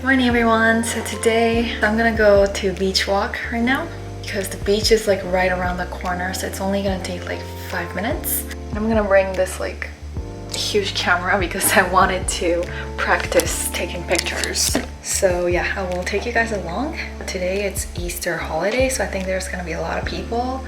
Good morning everyone. So today I'm gonna go to beach walk right now because the beach is like right around the corner, so it's only gonna take like 5 minutes. And I'm gonna bring this like huge camera because I wanted to practice taking pictures. So yeah, I will take you guys along. Today it's Easter holiday, so I think there's gonna be a lot of people,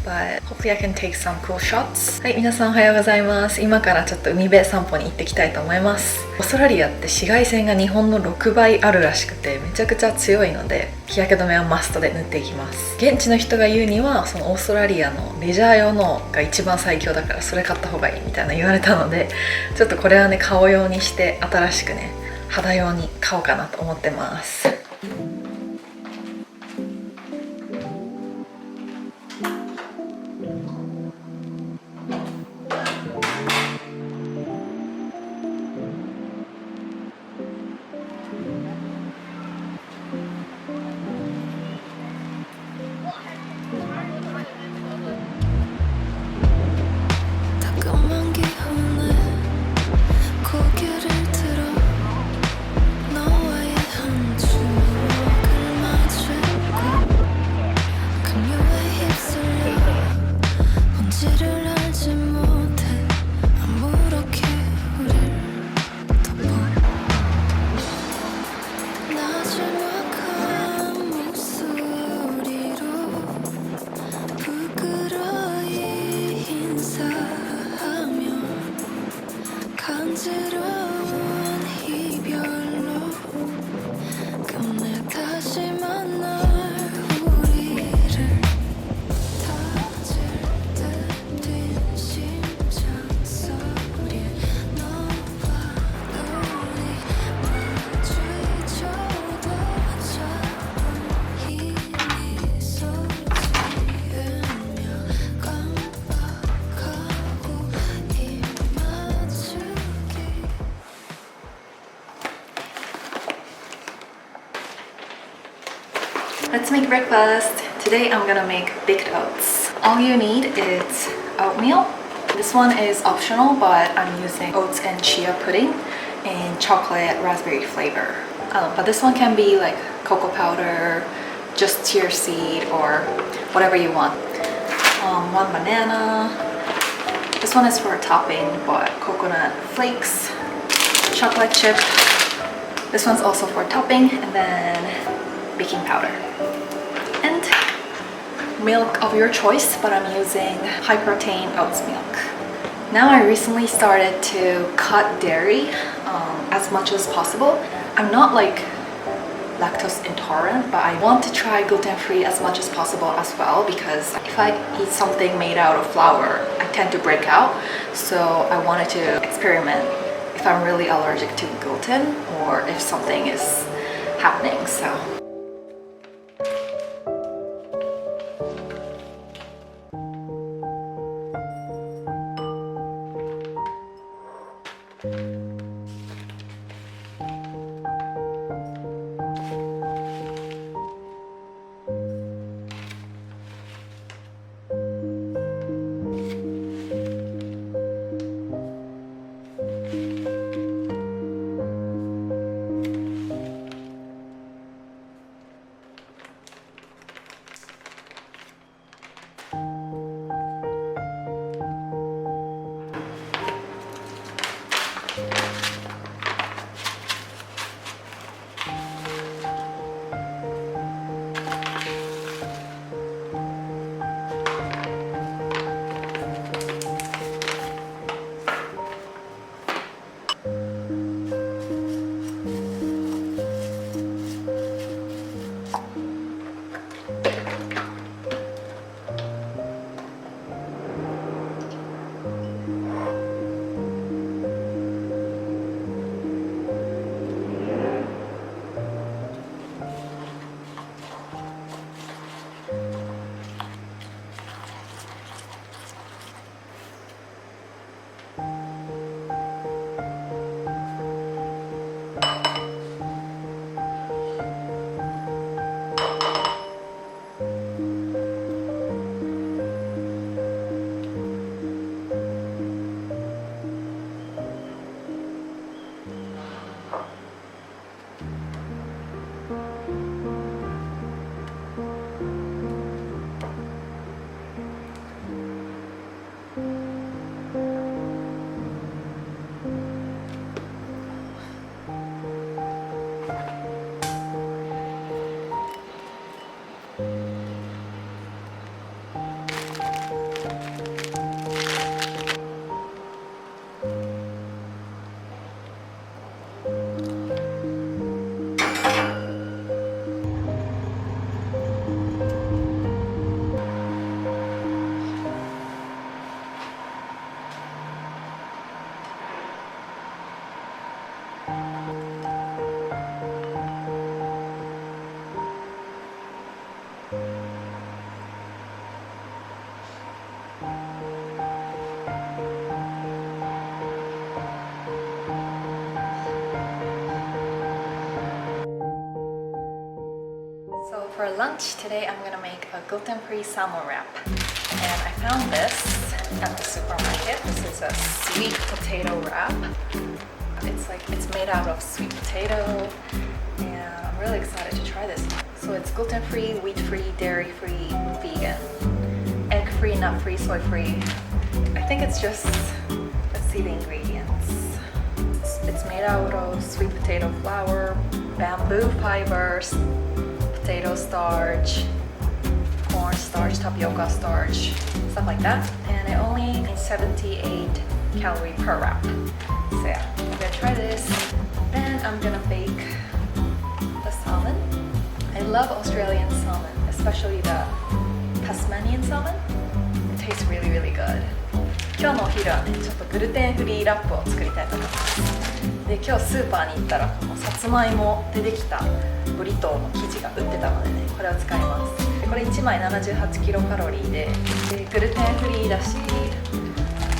but hopefully I can take some cool shots. はい、皆さんおはようございます。今からちょっと海辺散歩に行ってきたいと思います。オーストラリアって紫外線が日本の6倍あるらしくてめちゃくちゃ強いので、日焼け止めはマストで塗っていきます。現地の人が言うにはそのオーストラリアのレジャー用のが一番最強だからそれ買った方がいいみたいな言われたので、ちょっとこれはね顔用にして新しくね肌用に買おうかなと思ってます。Let's make breakfast. Today I'm gonna make baked oats. All you need is oatmeal. This one is optional, but I'm using oats and chia pudding and chocolate raspberry flavor. But this one can be like cocoa powder, just chia seed, or whatever you want. One banana. This one is for topping, but coconut flakes, chocolate chip. This one's also for topping, and then baking powder. And milk of your choice, but I'm using high protein oats milk. Now I recently started to cut dairy as much as possible. I'm not like lactose intolerant, but I want to try gluten-free as much as possible as well, because if I eat something made out of flour, I tend to break out. So I wanted to experiment if I'm really allergic to gluten or if something is happening. So lunch. Today I'm gonna make a gluten-free salmon wrap. And I found this at the supermarket. This is a sweet potato wrap. It's made out of sweet potato, and I'm really excited to try this. So it's gluten-free, wheat-free, dairy-free, vegan, egg-free, nut-free, soy-free. I think it's just, let's see the ingredients. It's made out of sweet potato flour, bamboo fibers, potato starch, corn starch, tapioca starch, stuff like that. And it only needs 78 calories per wrap. So yeah, I'm gonna try this. Then I'm gonna bake the salmon. I love Australian salmon, especially the Tasmanian salmon. It tastes really, really good. 今日のお昼はね、ちょっとグルテンフリーラップを作りたいと思います。で、今日スーパーに行ったらこのさつまいもでできたブリトーの生地が売ってたのでね、これを使います。でこれ1枚78キロカロリーでグルテンフリーだし、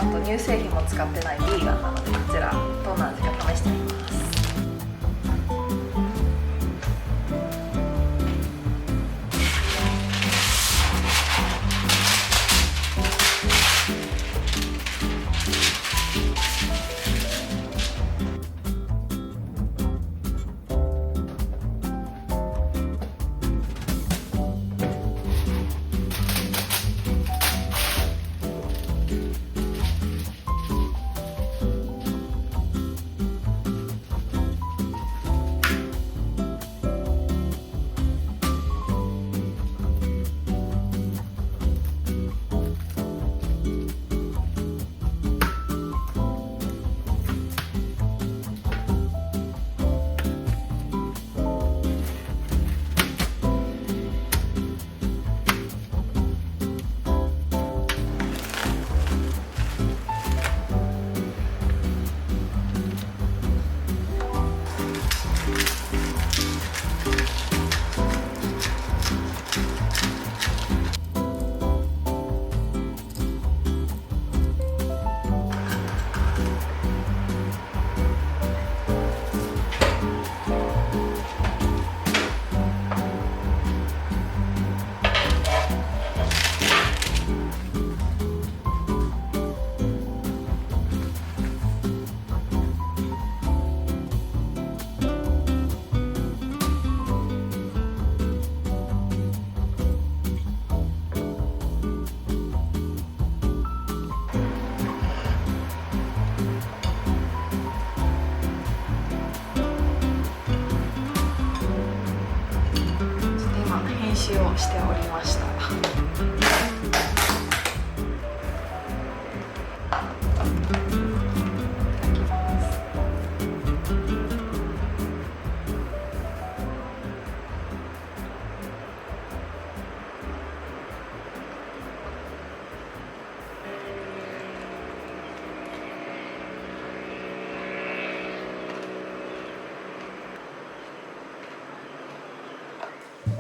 あと乳製品も使ってないビーガンなので、こちらどんな味か試してみます。をしておりました。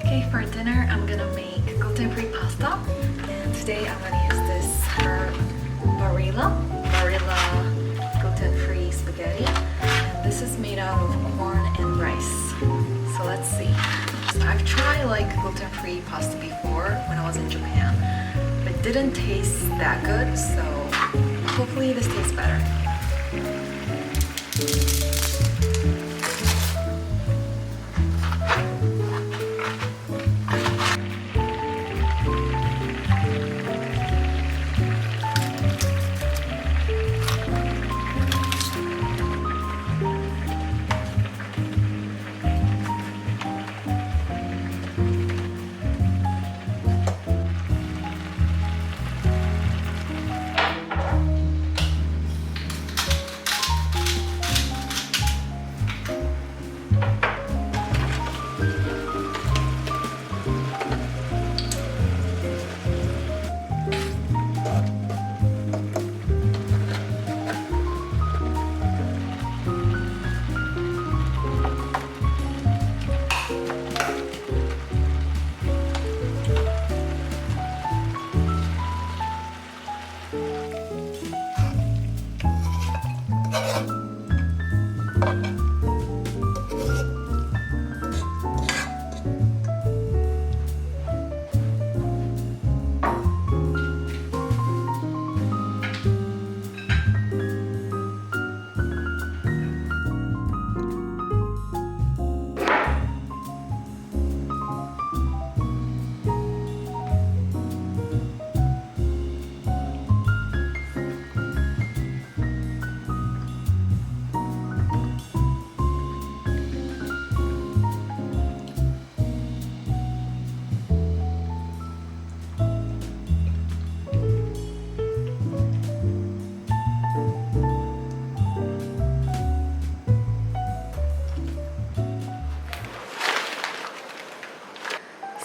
Okay, for dinner, I'm gonna make gluten-free pasta, and today I'm gonna use this Barilla gluten-free spaghetti, and this is made out of corn and rice. So let's see. So I've tried like gluten-free pasta before when I was in Japan, but it didn't taste that good, so hopefully this tastes better.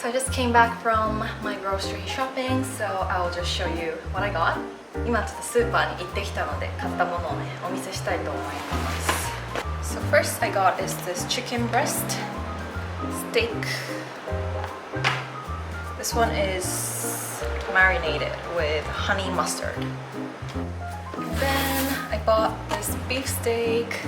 I just came back from my grocery shopping, so I'll just show you what I got. 今ちょっとスーパーに行ってきたので買ったものをねお見せしたいと思います。So first I got is this chicken breast steak. This one is marinated with honey mustard. Then I bought this beef steak.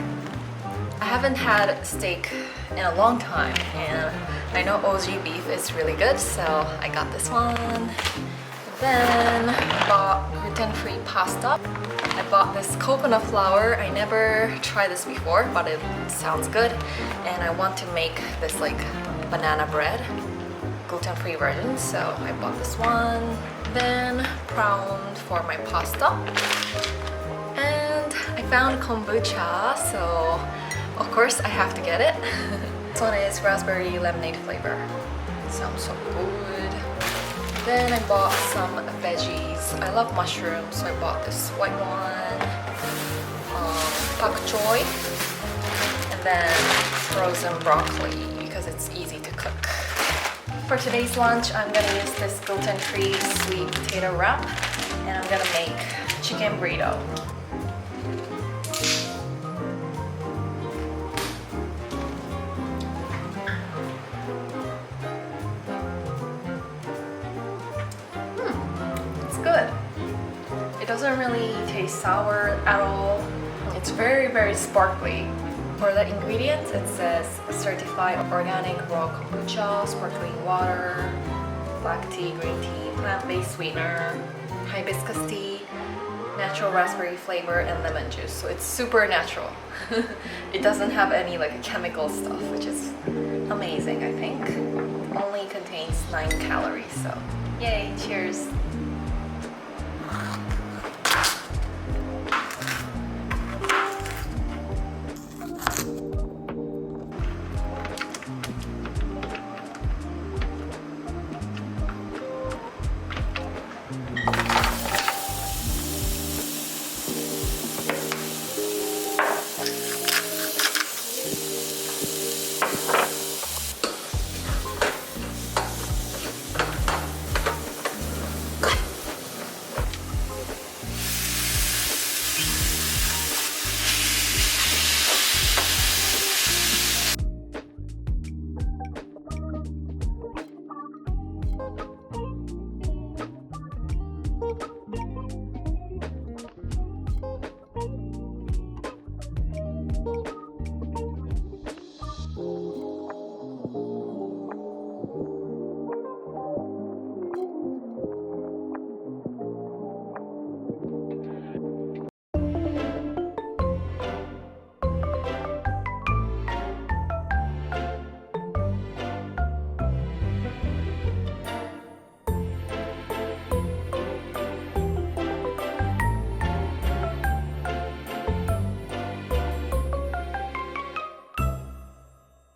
I haven't had steak in a long time, and I know OG beef is really good, so I got this one. Then I bought gluten-free pasta. I bought this coconut flour. I never tried this before, but it sounds good, and I want to make this like banana bread, gluten-free version, so I bought this one. Then prawn for my pasta, and I found kombucha, so of course I have to get it. This one is raspberry lemonade flavor. Sounds so good. Then I bought some veggies. I love mushrooms, so I bought this white one, pak choy, and then frozen broccoli because it's easy to cook. For today's lunch, I'm gonna use this gluten-free sweet potato wrap, and I'm gonna make chicken burrito. Good. It doesn't really taste sour at all. It's very sparkly. For the ingredients, it says certified organic raw kombucha, sparkling water, black tea, green tea, plant-based sweetener, hibiscus tea, natural raspberry flavor, and lemon juice. So it's super natural. It doesn't have any like chemical stuff, which is amazing, I think. It only contains 9 calories, so yay, cheers.